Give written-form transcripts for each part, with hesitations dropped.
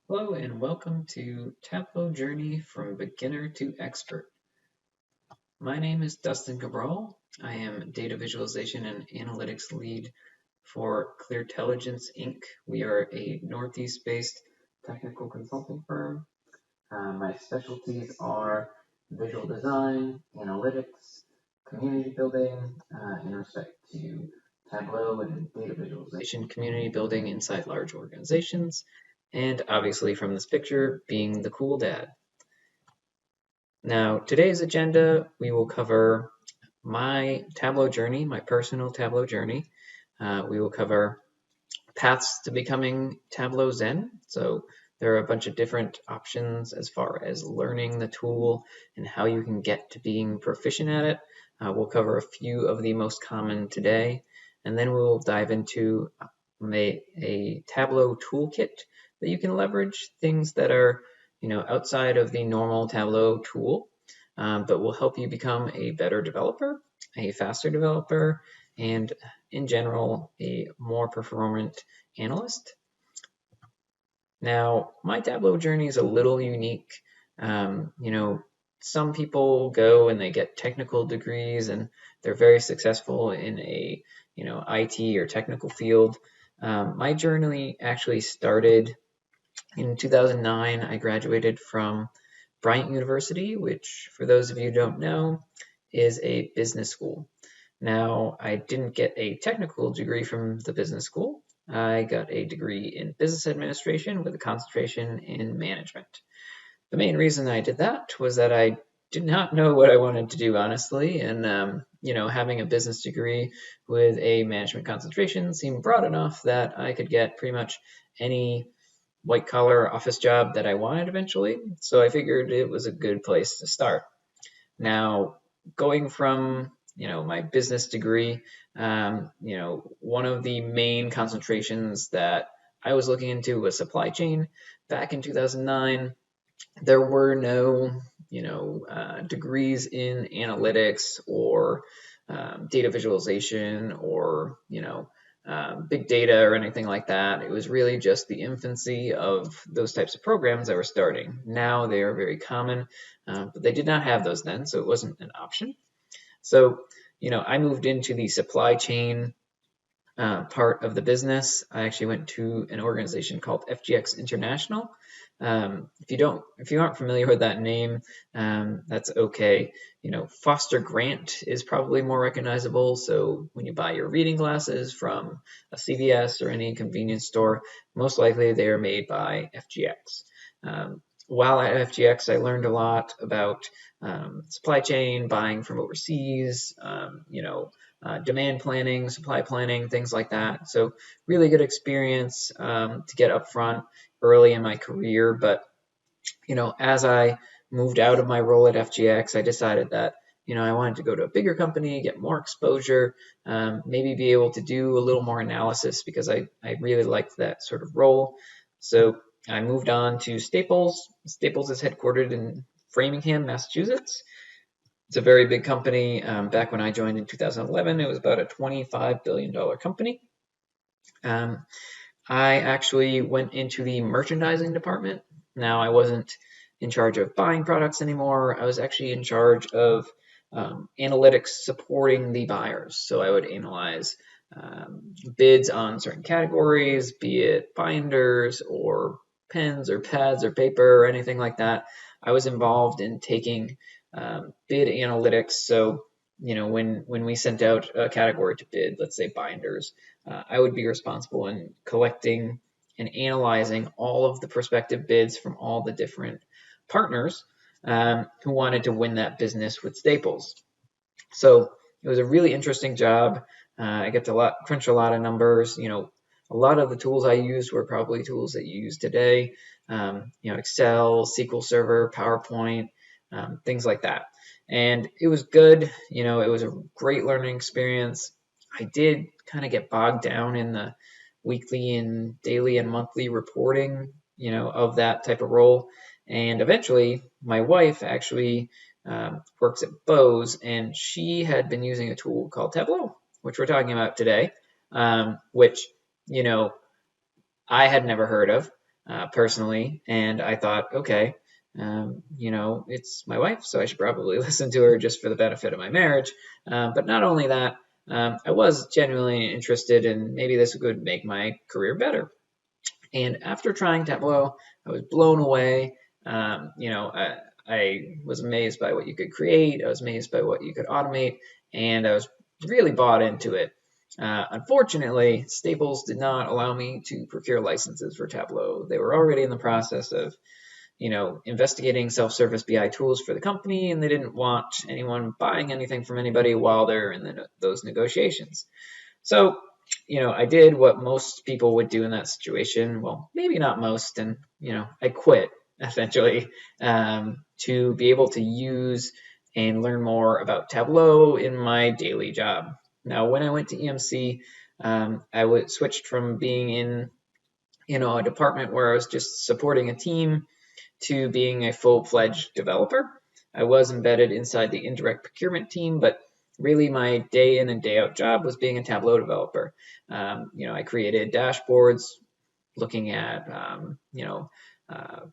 Hello and welcome to Tableau Journey from Beginner to Expert. My name is Dustin Cabral. I am Data Visualization and Analytics Lead for ClearTelligence Inc. We are a Northeast-based technical consulting firm. My specialties are visual design, analytics, community building in respect to Tableau and data visualization, community building inside large organizations, and obviously from this picture, being the cool dad. Now, today's agenda, we will cover my Tableau journey, my personal Tableau journey. We will cover paths to becoming Tableau Zen. So there are a bunch of different options as far as learning the tool and how you can get to being proficient at it. We'll cover a few of the most common today, and then we'll dive into a Tableau toolkit that you can leverage, things that are outside of the normal Tableau tool, but will help you become a better developer, a faster developer, and in general, a more performant analyst. Now, my Tableau journey is a little unique. Some people go and they get technical degrees and they're very successful in a, IT or technical field. My journey actually started in 2009. I graduated from Bryant University, which, for those of you who don't know, is a business school. Now, I didn't get a technical degree from the business school. I got a degree in business administration with a concentration in management. The main reason I did that was that I did not know what I wanted to do, honestly, and having a business degree with a management concentration seemed broad enough that I could get pretty much any white-collar office job that I wanted eventually. So I figured it was a good place to start. Now, going from my business degree, one of the main concentrations that I was looking into was supply chain. Back in 2009, there were no degrees in analytics or data visualization or big data or anything like that. It was really just the infancy of those types of programs that were starting. Now they are very common, but they did not have those then, so it wasn't an option. So, I moved into the supply chain part of the business. I actually went to an organization called FGX International. If you aren't familiar with that name, that's okay. Foster Grant is probably more recognizable. So when you buy your reading glasses from a CVS or any convenience store, most likely they are made by FGX. While at FGX, I learned a lot about supply chain, buying from overseas, demand planning, supply planning, things like that. So really good experience to get up front early in my career. But, as I moved out of my role at FGX, I decided that, I wanted to go to a bigger company, get more exposure, maybe be able to do a little more analysis because I really liked that sort of role. So I moved on to Staples. Staples is headquartered in Framingham, Massachusetts. It's a very big company. Back when I joined in 2011, it was about a $25 billion company. I actually went into the merchandising department. Now, I wasn't in charge of buying products anymore. I was actually in charge of analytics supporting the buyers. So I would analyze bids on certain categories, be it binders or pens or pads or paper or anything like that. I was involved in taking bid analytics. So, when we sent out a category to bid, let's say binders, I would be responsible in collecting and analyzing all of the prospective bids from all the different partners who wanted to win that business with Staples. So it was a really interesting job. I got to crunch a lot of numbers. A lot of the tools I used were probably tools that you use today. Excel, SQL Server, PowerPoint, things like that. And it was good. It was a great learning experience. I did kind of get bogged down in the weekly and daily and monthly reporting, of that type of role. And eventually, my wife actually works at Bose, and she had been using a tool called Tableau, which we're talking about today, which, I had never heard of. personally, and I thought, okay, it's my wife, so I should probably listen to her just for the benefit of my marriage. But not only that, I was genuinely interested in maybe this would make my career better. And after trying Tableau, I was blown away. I was amazed by what you could create. I was amazed by what you could automate, and I was really bought into it. Unfortunately, Staples did not allow me to procure licenses for Tableau. They were already in the process of, investigating self-service BI tools for the company, and they didn't want anyone buying anything from anybody while they're in those negotiations. So, I did what most people would do in that situation. Well, maybe not most, and I quit essentially to be able to use and learn more about Tableau in my daily job. Now, when I went to EMC, I switched from being in a department where I was just supporting a team to being a full-fledged developer. I was embedded inside the indirect procurement team, but really my day in and day out job was being a Tableau developer. I created dashboards looking at,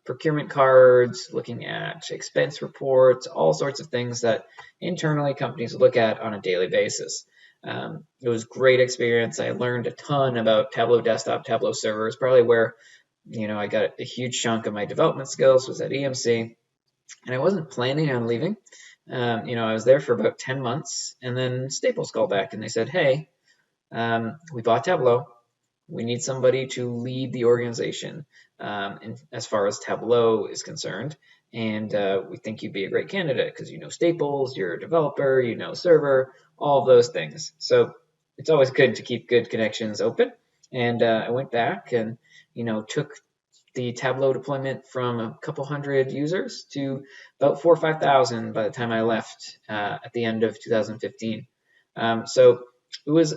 procurement cards, looking at expense reports, all sorts of things that internally companies look at on a daily basis. It was a great experience. I learned a ton about Tableau desktop, Tableau servers, probably where, I got a huge chunk of my development skills was at EMC, and I wasn't planning on leaving. I was there for about 10 months, and then Staples called back and they said, hey, we bought Tableau. We need somebody to lead the organization as far as Tableau is concerned. And we think you'd be a great candidate because you know Staples, you're a developer, you know server, all of those things. So it's always good to keep good connections open. And I went back and, took the Tableau deployment from a couple hundred users to about 4,000 or 5,000 by the time I left at the end of 2015. So it was,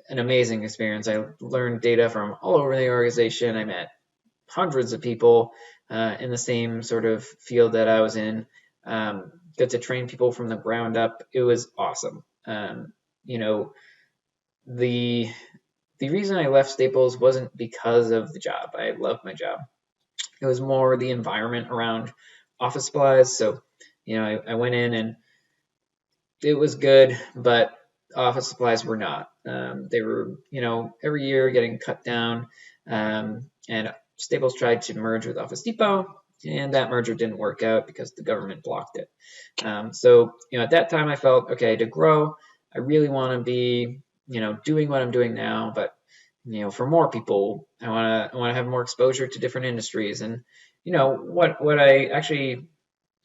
an amazing experience. I learned data from all over the organization. I met hundreds of people in the same sort of field that I was in. Got to train people from the ground up. It was awesome. The reason I left Staples wasn't because of the job. I loved my job. It was more the environment around office supplies. So, I went in and it was good, but office supplies were not. They were, every year getting cut down. And Staples tried to merge with Office Depot, and that merger didn't work out because the government blocked it. So, at that time I felt, okay, to grow, I really want to be, doing what I'm doing now, but, for more people, I want to have more exposure to different industries. And, what I actually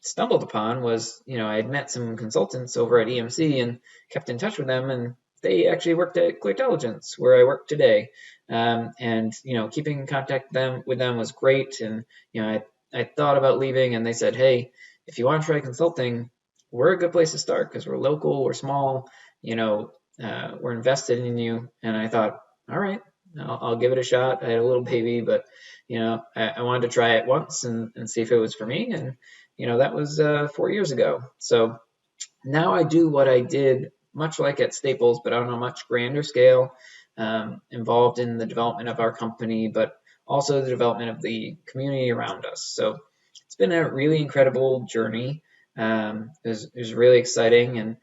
stumbled upon was, I had met some consultants over at EMC and kept in touch with them, and they actually worked at Cleartelligence, where I work today. And, keeping in contact with them was great. And, I thought about leaving, and they said, hey, if you want to try consulting, we're a good place to start because we're local, we're small, we're invested in you. And I thought, all right, I'll give it a shot. I had a little baby, but, I wanted to try it once and see if it was for me. And, that was 4 years ago. So now I do what I did, much like at Staples, but on a much grander scale, involved in the development of our company, but also the development of the community around us. So it's been a really incredible journey. It was really exciting. And,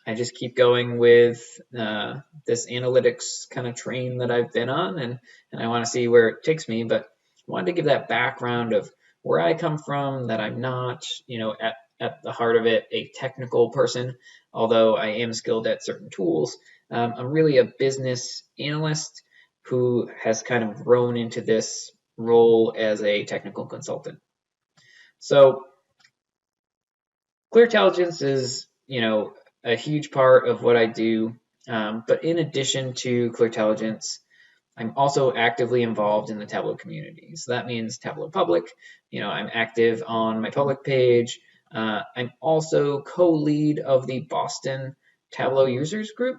I just keep going with this analytics kind of train that I've been on, and I want to see where it takes me. But I wanted to give that background of where I come from, that I'm not, at the heart of it, a technical person, although I am skilled at certain tools. I'm really a business analyst who has kind of grown into this role as a technical consultant. So Cleartelligence is, a huge part of what I do. But in addition to Cleartelligence, I'm also actively involved in the Tableau community. So that means Tableau Public. I'm active on my public page. I'm also co-lead of the Boston Tableau users group,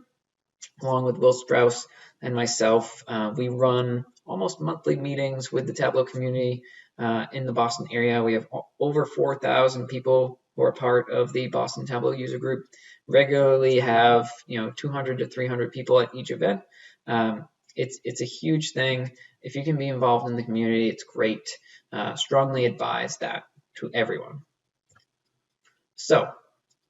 along with Will Strauss and myself. We run almost monthly meetings with the Tableau community in the Boston area. We have over 4,000 people who are part of the Boston Tableau user group. Regularly have 200 to 300 people at each event. it's a huge thing. If you can be involved in the community, it's great. Strongly advise that to everyone. So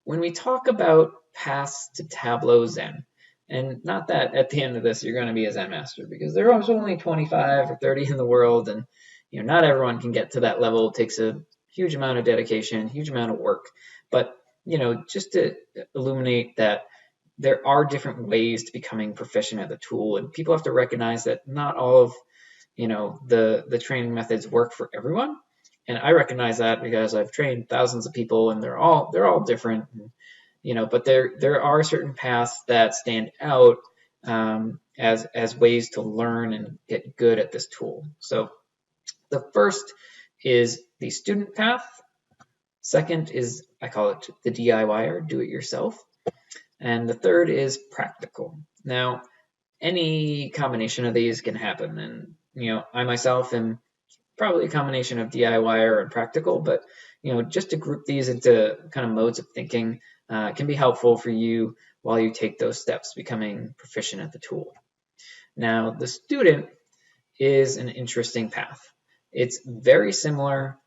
when we talk about paths to Tableau Zen, and not that at the end of this you're going to be a Zen master, because there are only 25 or 30 in the world, and not everyone can get to that level. It takes a huge amount of dedication, huge amount of work. But just to illuminate that there are different ways to becoming proficient at the tool, and people have to recognize that not all of the training methods work for everyone. And I recognize that because I've trained thousands of people, and they're all different. But there are certain paths that stand out as ways to learn and get good at this tool. So the first is the student path. Second is, I call it the DIY or do it yourself. And the third is practical. Now, any combination of these can happen. And, I myself am probably a combination of DIY and practical, but, just to group these into kind of modes of thinking can be helpful for you while you take those steps becoming proficient at the tool. Now, the student is an interesting path. It's very similar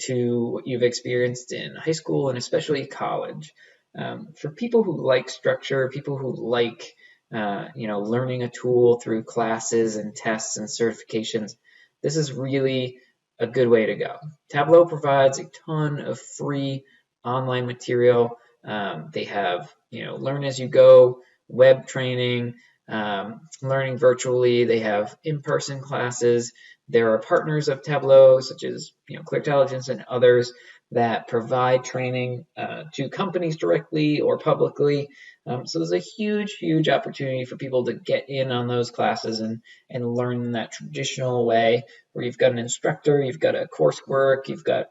to what you've experienced in high school and especially college. For people who like structure, people who like learning a tool through classes and tests and certifications, this is really a good way to go. Tableau provides a ton of free online material. They have learn as you go, web training, learning virtually. They have in-person classes. There are partners of Tableau, such as ClearTelligence and others, that provide training to companies directly or publicly. So there's a huge opportunity for people to get in on those classes and learn that traditional way, where you've got an instructor, you've got a coursework, you've got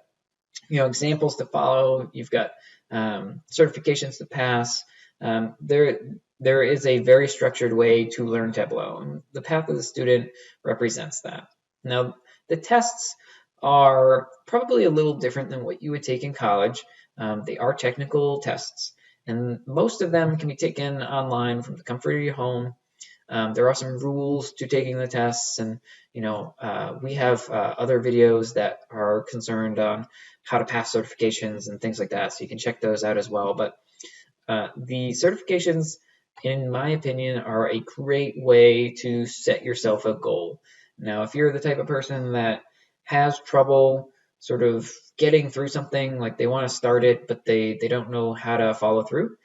examples to follow, you've got certifications to pass. There is a very structured way to learn Tableau, and the path of the student represents that. Now, the tests are probably a little different than what you would take in college. They are technical tests, and most of them can be taken online from the comfort of your home. There are some rules to taking the tests, and we have other videos that are concerned on how to pass certifications and things like that, so you can check those out as well. But the certifications, in my opinion, are a great way to set yourself a goal. Now, if you're the type of person that has trouble sort of getting through something, like they want to start it, but they don't know how to follow through,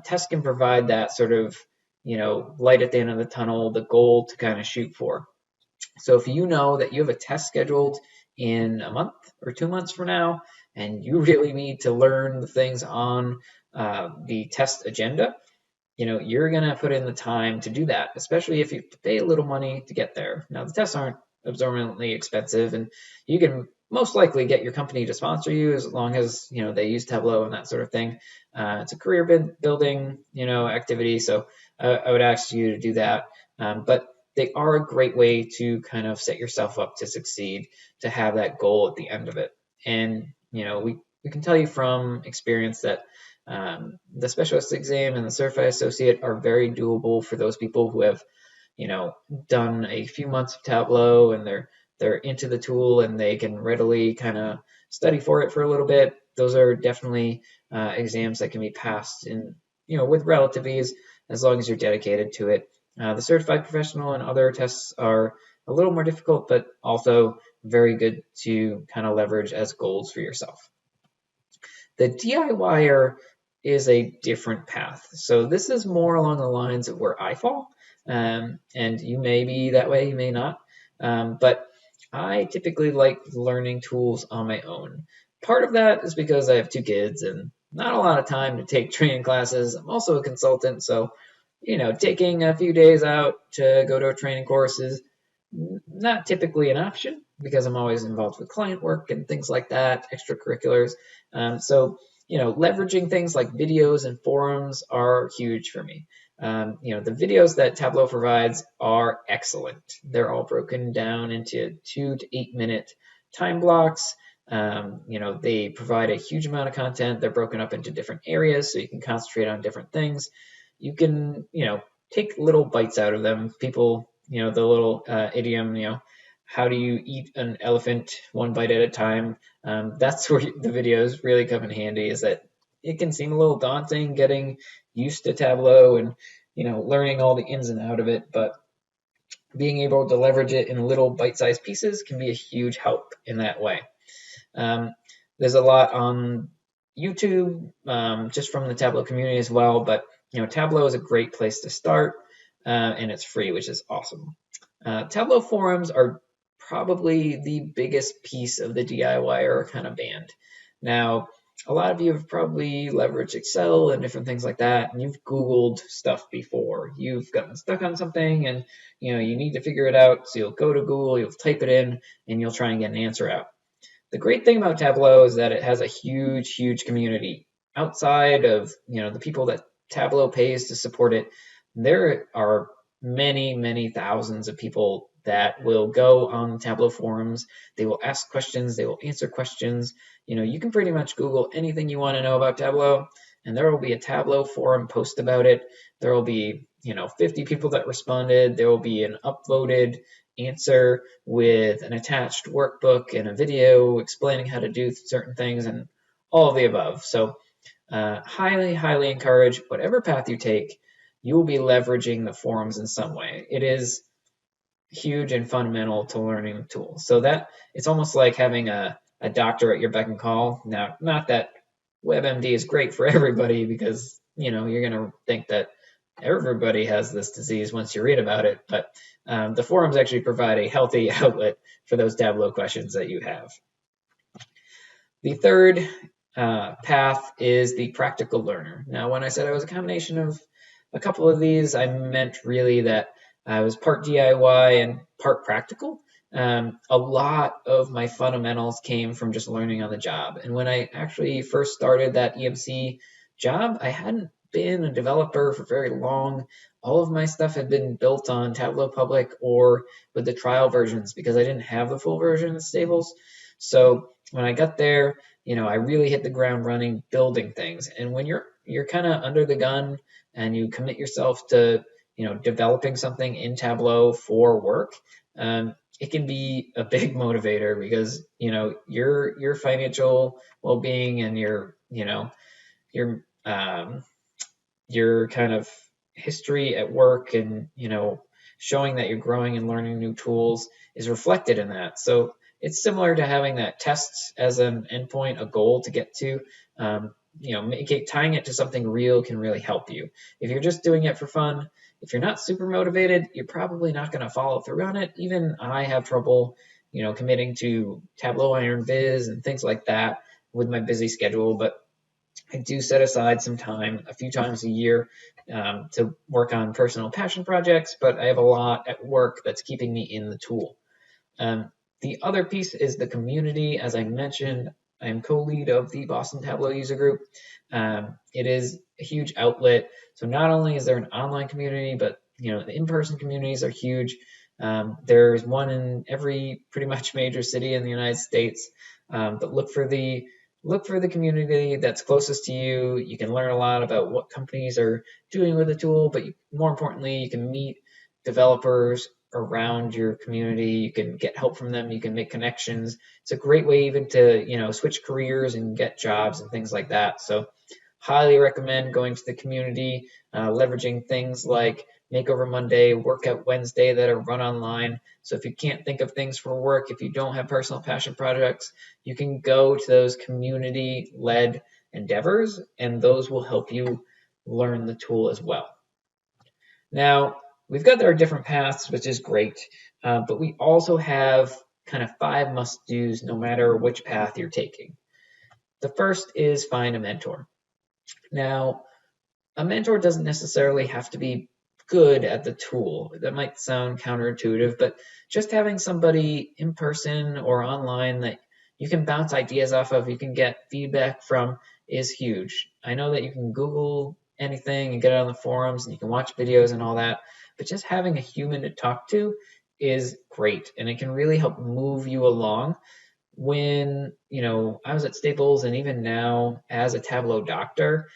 tests can provide that sort of, light at the end of the tunnel, the goal to kind of shoot for. So if you know that you have a test scheduled in a month or 2 months from now, and you really need to learn the things on the test agenda, you're going to put in the time to do that, especially if you pay a little money to get there. Now, the tests aren't exorbitantly expensive, and you can most likely get your company to sponsor you as long as they use Tableau and that sort of thing. It's a career building activity, so I would ask you to do that. But they are a great way to kind of set yourself up to succeed, to have that goal at the end of it. And we can tell you from experience that the specialist exam and the certified associate are very doable for those people who have done a few months of Tableau, and they're into the tool and they can readily kind of study for it for a little bit. Those are definitely exams that can be passed in with relative ease, as long as you're dedicated to it. The certified professional and other tests are a little more difficult, but also very good to kind of leverage as goals for yourself. The DIYer is a different path. So this is more along the lines of where I fall, and you may be that way, you may not. But I typically like learning tools on my own. Part of that is because I have 2 kids and not a lot of time to take training classes. I'm also a consultant, so taking a few days out to go to a training course is not typically an option, because I'm always involved with client work and things like that, extracurriculars. So leveraging things like videos and forums are huge for me. The videos that Tableau provides are excellent. They're all broken down into 2 to 8 minute time blocks. They provide a huge amount of content. They're broken up into different areas, so you can concentrate on different things. You can, take little bites out of them. People the little idiom, how do you eat an elephant one bite at a time? That's where the videos really come in handy, is that it can seem a little daunting getting used to Tableau and, learning all the ins and out of it, but being able to leverage it in little bite-sized pieces can be a huge help in that way. There's a lot on YouTube, just from the Tableau community as well, but Tableau is a great place to start, and it's free, which is awesome. Tableau forums are probably the biggest piece of the DIYer kind of band. Now, a lot of you have probably leveraged Excel and different things like that, and you've Googled stuff before. You've gotten stuck on something and you need to figure it out, so you'll go to Google, you'll type it in, and you'll try and get an answer out. The great thing about Tableau is that it has a huge, huge community. Outside of the people that Tableau pays to support it, there are many, many thousands of people that will go on Tableau forums. They will ask questions, they will answer questions. You can pretty much Google anything you want to know about Tableau, and there will be a Tableau forum post about it. There will be 50 people that responded. There will be an uploaded answer with an attached workbook and a video explaining how to do certain things and all of the above. So highly, highly encourage whatever path you take, you will be leveraging the forums in some way. It is huge and fundamental to learning the tool. So that it's almost like having a doctor at your beck and call. Now, not that WebMD is great for everybody, because you're going to think that everybody has this disease once you read about it, but the forums actually provide a healthy outlet for those Tableau questions that you have. The third path is the practical learner. Now, when I said I was a combination of a couple of these, I meant really that I was part DIY and part practical. A lot of my fundamentals came from just learning on the job. And when I actually first started that EMC job, I hadn't been a developer for very long. All of my stuff had been built on Tableau Public or with the trial versions, because I didn't have the full version of Stables. So when I got there, I really hit the ground running building things. And when you're kind of under the gun and you commit yourself to developing something in Tableau for work, it can be a big motivator, because your financial well-being and your kind of history at work and showing that you're growing and learning new tools is reflected in that. So it's similar to having that test as an endpoint, a goal to get to. Tying it to something real can really help you. If you're just doing it for fun, if you're not super motivated, you're probably not going to follow through on it. Even I have trouble, committing to Tableau Iron Viz and things like that with my busy schedule, but I do set aside some time a few times a year to work on personal passion projects, but I have a lot at work that's keeping me in the tool. The other piece is the community. As I mentioned, I am co-lead of the Boston Tableau user group. It is a huge outlet. So not only is there an online community, but the in-person communities are huge. There's one in every pretty much major city in the United States. But look for the community that's closest to you. You can learn a lot about what companies are doing with the tool, but more importantly, you can meet developers around your community. You can get help from them. You can make connections. It's a great way even to, switch careers and get jobs and things like that. So highly recommend going to the community, leveraging things like Makeover Monday, Workout Wednesday that are run online. So if you can't think of things for work, if you don't have personal passion projects, you can go to those community-led endeavors, and those will help you learn the tool as well. Now, we've got our different paths, which is great, but we also have kind of 5 must-dos no matter which path you're taking. The first is find a mentor. Now, a mentor doesn't necessarily have to be good at the tool. That might sound counterintuitive, but just having somebody in person or online that you can bounce ideas off of, you can get feedback from, is huge. I know that you can Google anything and get it on the forums and you can watch videos and all that, but just having a human to talk to is great, and it can really help move you along. when, I was at Staples, and even now as a Tableau doctor,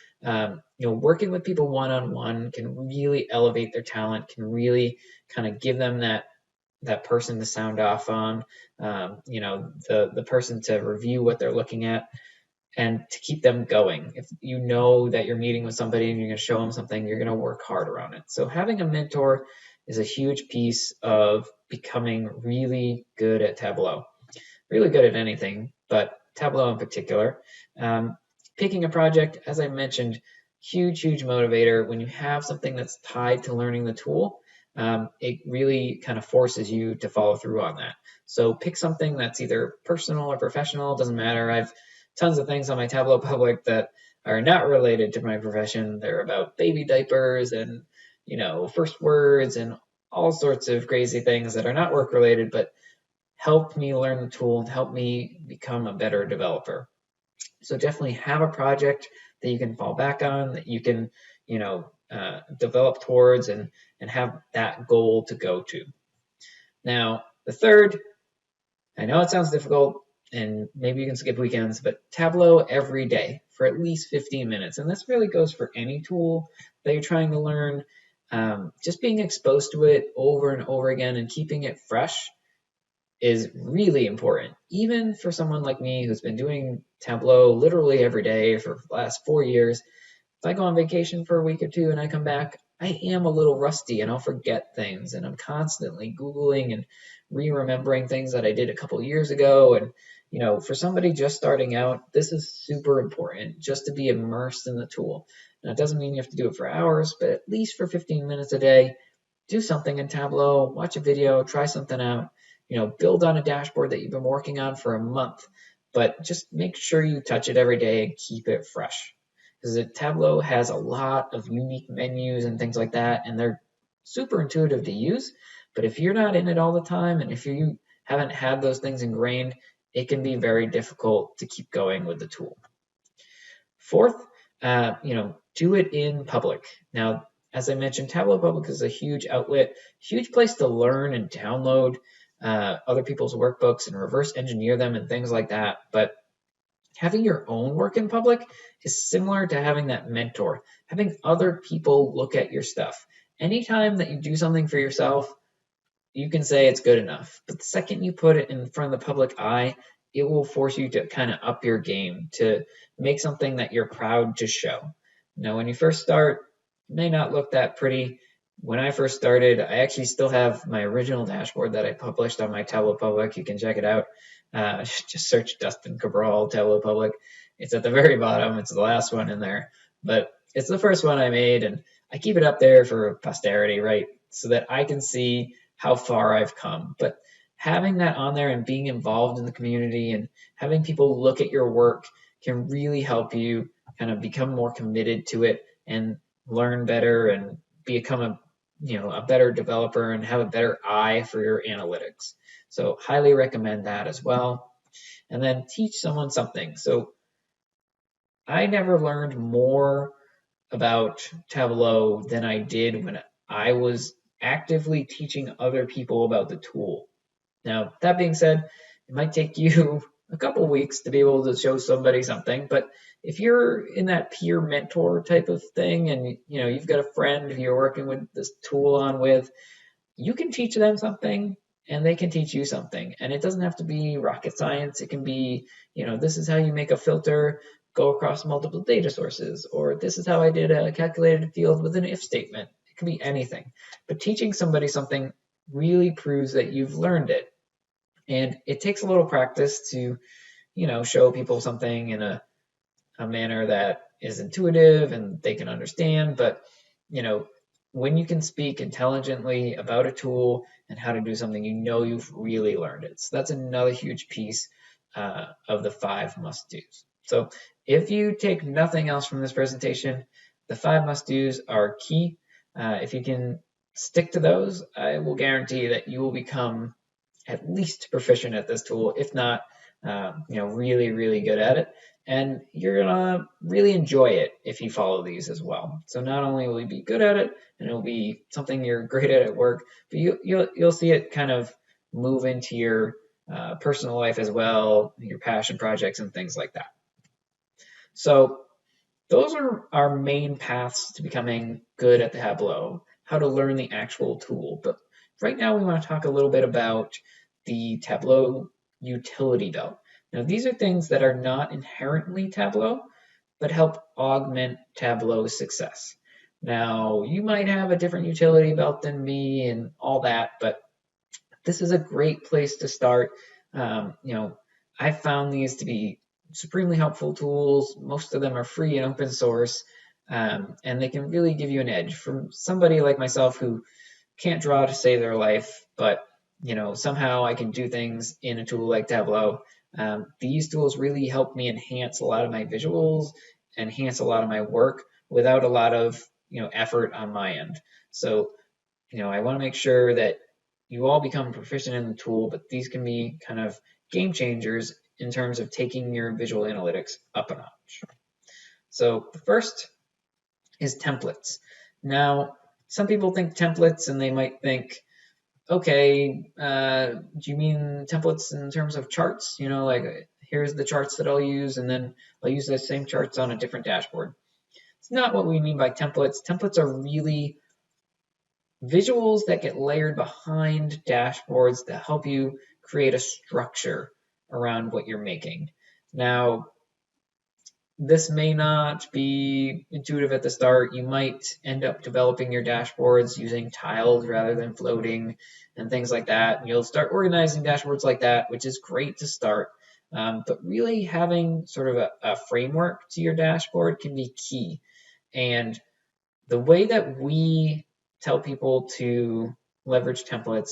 working with people one-on-one can really elevate their talent, can really kind of give them that person to sound off on, the person to review what they're looking at, and to keep them going. If you know that you're meeting with somebody and you're going to show them something, you're going to work harder on it. So having a mentor is a huge piece of becoming really good at Tableau, really good at anything, but Tableau in particular. Picking a project, as I mentioned, huge motivator. When you have something that's tied to learning the tool, it really kind of forces you to follow through on that. So pick something that's either personal or professional, doesn't matter. I've tons of things on my Tableau public that are not related to my profession. They're about baby diapers and, first words and all sorts of crazy things that are not work related, but help me learn the tool and help me become a better developer. So definitely have a project that you can fall back on, that you can, develop towards, and have that goal to go to. Now, the third, I know it sounds difficult, and maybe you can skip weekends, but Tableau every day for at least 15 minutes. And this really goes for any tool that you're trying to learn. Just being exposed to it over and over again and keeping it fresh is really important. Even for someone like me who's been doing Tableau literally every day for the last 4 years, if I go on vacation for a week or two and I come back, I am a little rusty and I'll forget things, and I'm constantly Googling and re-remembering things that I did a couple years ago. And, for somebody just starting out, this is super important, just to be immersed in the tool. Now, it doesn't mean you have to do it for hours, but at least for 15 minutes a day, do something in Tableau, watch a video, try something out, build on a dashboard that you've been working on for a month, but just make sure you touch it every day and keep it fresh. Because Tableau has a lot of unique menus and things like that, and they're super intuitive to use. But if you're not in it all the time, and if you haven't had those things ingrained, it can be very difficult to keep going with the tool. Fourth, do it in public. Now, as I mentioned, Tableau Public is a huge outlet, huge place to learn and download other people's workbooks and reverse engineer them and things like that. But having your own work in public is similar to having that mentor, having other people look at your stuff. Anytime that you do something for yourself, you can say it's good enough. But the second you put it in front of the public eye, it will force you to kind of up your game, to make something that you're proud to show. Now, when you first start, it may not look that pretty. When I first started, I actually still have my original dashboard that I published on my Tableau Public. You can check it out. Just search Dustin Cabral Tableau Public. It's at the very bottom. It's the last one in there. But it's the first one I made, and I keep it up there for posterity, right? So that I can see how far I've come. But having that on there and being involved in the community and having people look at your work can really help you kind of become more committed to it and learn better and become a better developer and have a better eye for your analytics. So highly recommend that as well. And then teach someone something. So I never learned more about Tableau than I did when I was actively teaching other people about the tool. Now, that being said, it might take you a couple weeks to be able to show somebody something, but if you're in that peer mentor type of thing and you've got a friend who you're working with this tool on with, you can teach them something and they can teach you something. And it doesn't have to be rocket science. It can be, this is how you make a filter go across multiple data sources, or this is how I did a calculated field with an if statement. It can be anything. But teaching somebody something really proves that you've learned it. And it takes a little practice to, show people something in a manner that is intuitive and they can understand. But, when you can speak intelligently about a tool and how to do something, you've really learned it. So that's another huge piece of the 5 must-dos. So if you take nothing else from this presentation, the 5 must-dos are key. If you can stick to those, I will guarantee that you will become at least proficient at this tool, if not, really, really good at it. And you're gonna really enjoy it if you follow these as well. So not only will you be good at it, and it'll be something you're great at work, but you'll see it kind of move into your personal life as well, your passion projects and things like that. So those are our main paths to becoming good at Tableau, how to learn the actual tool. But right now we want to talk a little bit about the Tableau utility belt. Now these are things that are not inherently Tableau, but help augment Tableau's success. Now you might have a different utility belt than me and all that, but this is a great place to start. I found these to be supremely helpful tools. Most of them are free and open source, and they can really give you an edge from somebody like myself who can't draw to save their life, but somehow I can do things in a tool like Tableau. These tools really help me enhance a lot of my visuals, enhance a lot of my work without a lot of effort on my end. So I want to make sure that you all become proficient in the tool, but these can be kind of game changers in terms of taking your visual analytics up a notch. So the first is templates. Now, some people think templates and they might think, okay, do you mean templates in terms of charts? Like here's the charts that I'll use, and then I'll use those same charts on a different dashboard. It's not what we mean by templates. Templates are really visuals that get layered behind dashboards that help you create a structure around what you're making. Now, this may not be intuitive at the start. You might end up developing your dashboards using tiles rather than floating and things like that. And you'll start organizing dashboards like that, which is great to start. But really having sort of a framework to your dashboard can be key. And the way that we tell people to leverage templates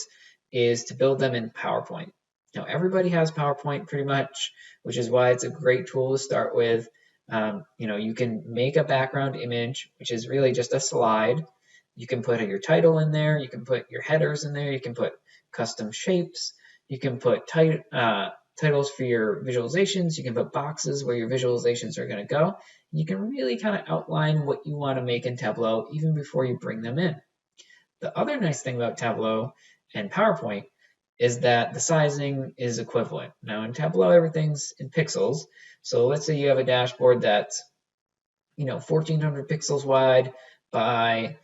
is to build them in PowerPoint. Now, everybody has PowerPoint pretty much, which is why it's a great tool to start with. You can make a background image, which is really just a slide. You can put your title in there. You can put your headers in there. You can put custom shapes. You can put titles for your visualizations. You can put boxes where your visualizations are going to go. You can really kind of outline what you want to make in Tableau even before you bring them in. The other nice thing about Tableau and PowerPoint is that the sizing is equivalent. Now in Tableau, everything's in pixels. So let's say you have a dashboard that's 1,400 pixels wide by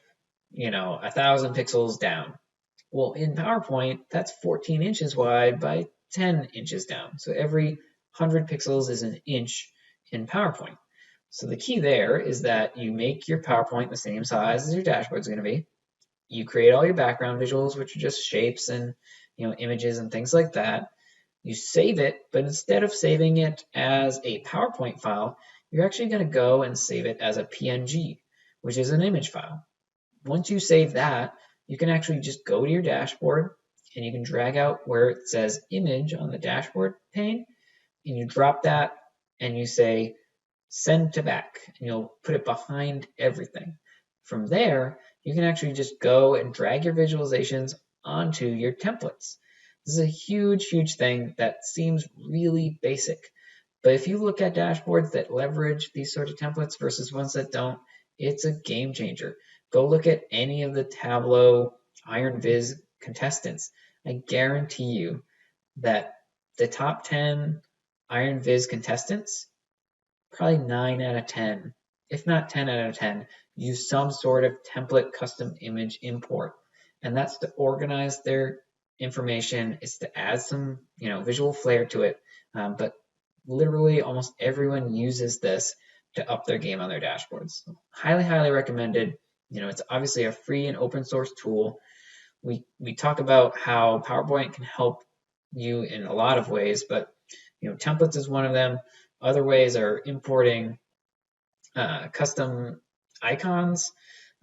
1,000 pixels down. Well, in PowerPoint, that's 14 inches wide by 10 inches down. So every 100 pixels is an inch in PowerPoint. So the key there is that you make your PowerPoint the same size as your dashboard is going to be. You create all your background visuals, which are just shapes and images and things like that. You save it, but instead of saving it as a PowerPoint file, you're actually going to go and save it as a PNG, which is an image file. Once you save that, you can actually just go to your dashboard and you can drag out where it says image on the dashboard pane, and you drop that and you say send to back, and you'll put it behind everything. From there, you can actually just go and drag your visualizations onto your templates. This is a huge, huge thing that seems really basic. But if you look at dashboards that leverage these sort of templates versus ones that don't, it's a game changer. Go look at any of the Tableau Iron Viz contestants. I guarantee you that the top 10 Iron Viz contestants, probably 9 out of 10, if not 10 out of 10, use some sort of template custom image import. And that's to organize their information. It's to add some, visual flair to it. But literally almost everyone uses this to up their game on their dashboards. So highly, highly recommended. It's obviously a free and open source tool. We talk about how PowerPoint can help you in a lot of ways, but templates is one of them. Other ways are importing custom icons.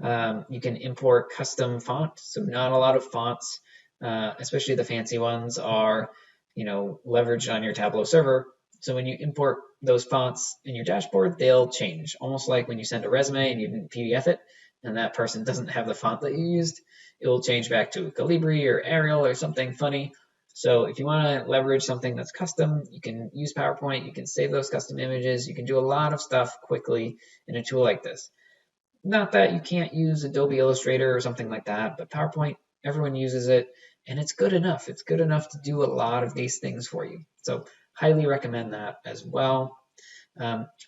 You can import custom font. So not a lot of fonts, especially the fancy ones, are leveraged on your Tableau server. So when you import those fonts in your dashboard, they'll change, almost like when you send a resume and you didn't PDF it, and that person doesn't have the font that you used, it will change back to Calibri or Arial or something funny. So if you want to leverage something that's custom, you can use PowerPoint, you can save those custom images, you can do a lot of stuff quickly in a tool like this. Not that you can't use Adobe Illustrator or something like that, but PowerPoint, everyone uses it, and it's good enough. It's good enough to do a lot of these things for you. So highly recommend that as well.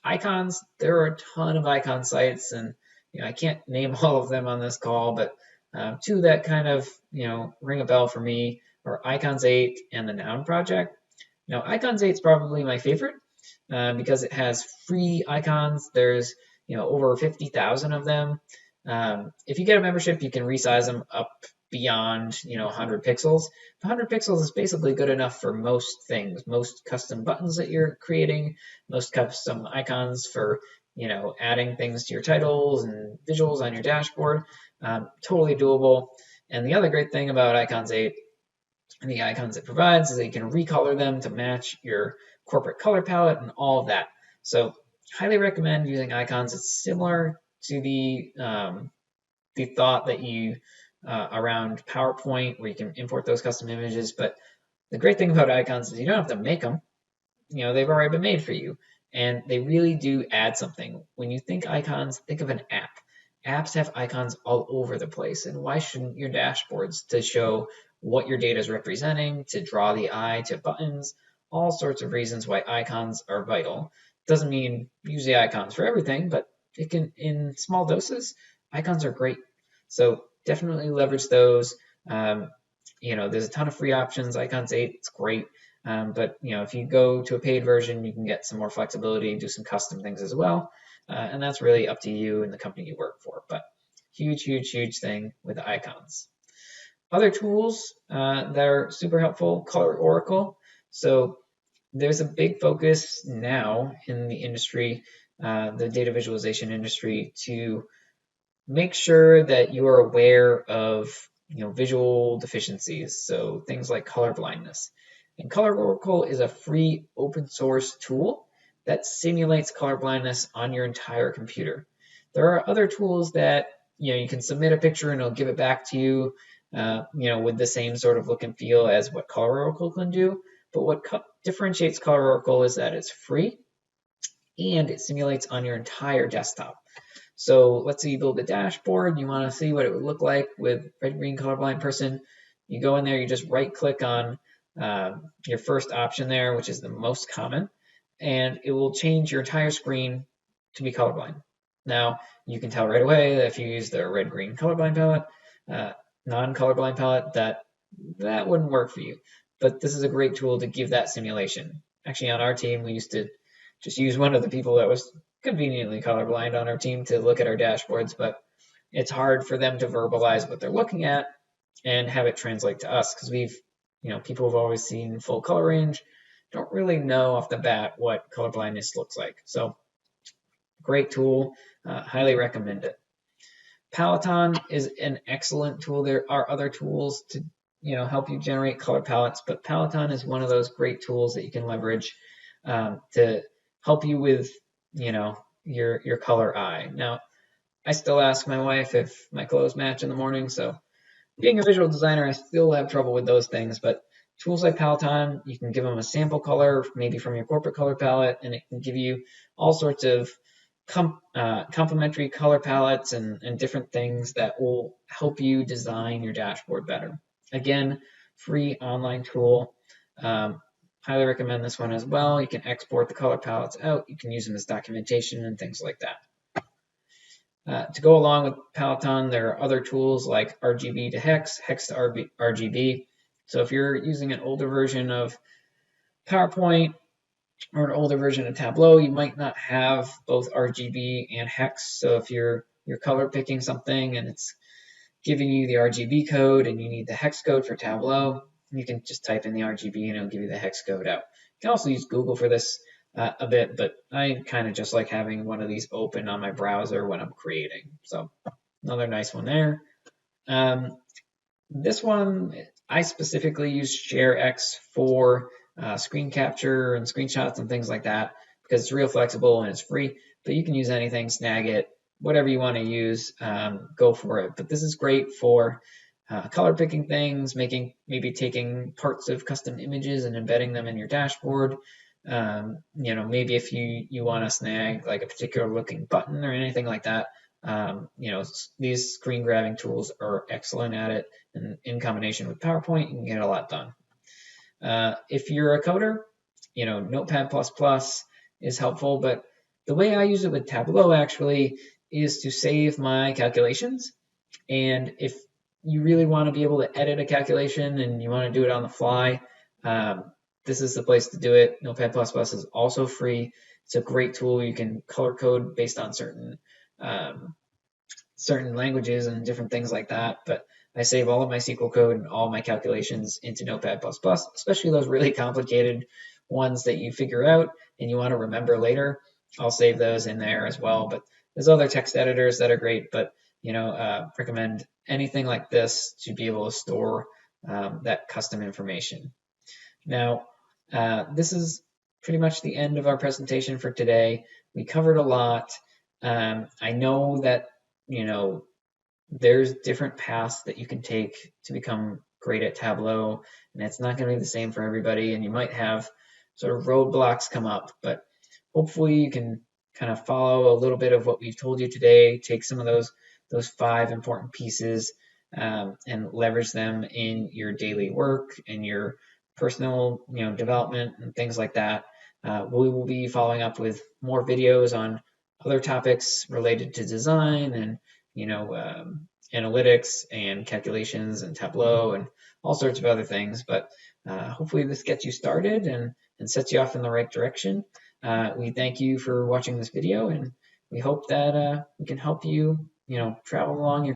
Icons, there are a ton of icon sites, and I can't name all of them on this call, but two that kind of ring a bell for me are Icons 8 and the Noun Project. Now, Icons 8 is probably my favorite because it has free icons. There's over 50,000 of them. If you get a membership, you can resize them up beyond 100 pixels. 100 pixels is basically good enough for most things, most custom buttons that you're creating, most custom icons for adding things to your titles and visuals on your dashboard. Totally doable. And the other great thing about Icons 8 and the icons it provides is that you can recolor them to match your corporate color palette and all of that. So highly recommend using icons. It's similar to the thought that you around PowerPoint, where you can import those custom images. But the great thing about icons is you don't have to make them. They've already been made for you, and they really do add something. When you think icons, think of an app. Apps have icons all over the place, and why shouldn't your dashboards to show what your data is representing, to draw the eye to buttons, all sorts of reasons why icons are vital. Doesn't mean use the icons for everything, but it can, in small doses, icons are great. So definitely leverage those. There's a ton of free options. Icons 8, it's great. But if you go to a paid version, you can get some more flexibility, do some custom things as well. And that's really up to you and the company you work for. But huge, huge, huge thing with icons. Other tools that are super helpful, Color Oracle. So there's a big focus now in the industry, the data visualization industry, to make sure that you are aware of visual deficiencies. So things like color blindness. And Color Oracle is a free open source tool that simulates color blindness on your entire computer. There are other tools that you can submit a picture and it'll give it back to you, with the same sort of look and feel as what Color Oracle can do. But what differentiates Color Oracle is that it's free and it simulates on your entire desktop. So let's say you build a dashboard, you want to see what it would look like with red-green colorblind person. You go in there, you just right-click on your first option there, which is the most common, and it will change your entire screen to be colorblind. Now, you can tell right away that if you use the red-green colorblind palette, non-colorblind palette, that wouldn't work for you. But this is a great tool to give that simulation. Actually, on our team, we used to just use one of the people that was conveniently colorblind on our team to look at our dashboards, but it's hard for them to verbalize what they're looking at and have it translate to us, because people have always seen full color range, don't really know off the bat what color blindness looks like. So great tool, highly recommend it. Paletton is an excellent tool. There are other tools to help you generate color palettes, but Paletton is one of those great tools that you can leverage to help you with your color eye. Now, I still ask my wife if my clothes match in the morning, so being a visual designer, I still have trouble with those things, but tools like Paletton, you can give them a sample color, maybe from your corporate color palette, and it can give you all sorts of complementary color palettes and different things that will help you design your dashboard better. Again, free online tool. Highly recommend this one as well. You can export the color palettes out. You can use them as documentation and things like that. To go along with Paletton, there are other tools like RGB to hex, hex to RGB. So if you're using an older version of PowerPoint or an older version of Tableau, you might not have both RGB and hex. So if you're color picking something and it's giving you the RGB code and you need the hex code for Tableau, you can just type in the RGB and it'll give you the hex code out. You can also use Google for this a bit, but I kind of just like having one of these open on my browser when I'm creating. So another nice one there. This one, I specifically use ShareX for screen capture and screenshots and things like that because it's real flexible and it's free, but you can use anything, Snagit, whatever you want to use, go for it. But this is great for color picking things, maybe taking parts of custom images and embedding them in your dashboard. Maybe if you want to snag like a particular looking button or anything like that, these screen grabbing tools are excellent at it, and in combination with PowerPoint, you can get a lot done. If you're a coder, Notepad++ is helpful, but the way I use it with Tableau actually is to save my calculations. And if you really want to be able to edit a calculation and you want to do it on the fly, this is the place to do it. Notepad++ is also free. It's a great tool. You can color code based on certain languages and different things like that. But I save all of my SQL code and all my calculations into Notepad++, especially those really complicated ones that you figure out and you want to remember later. I'll save those in there as well. But there's other text editors that are great, but recommend anything like this to be able to store that custom information. Now, this is pretty much the end of our presentation for today. We covered a lot. I know that, there's different paths that you can take to become great at Tableau, and it's not going to be the same for everybody, and you might have sort of roadblocks come up, but hopefully you can kind of follow a little bit of what we've told you today, take some of those 5 important pieces and leverage them in your daily work and your personal development and things like that. We will be following up with more videos on other topics related to design and analytics and calculations and Tableau and all sorts of other things. But hopefully this gets you started and sets you off in the right direction. We thank you for watching this video, and we hope that we can help you, travel along your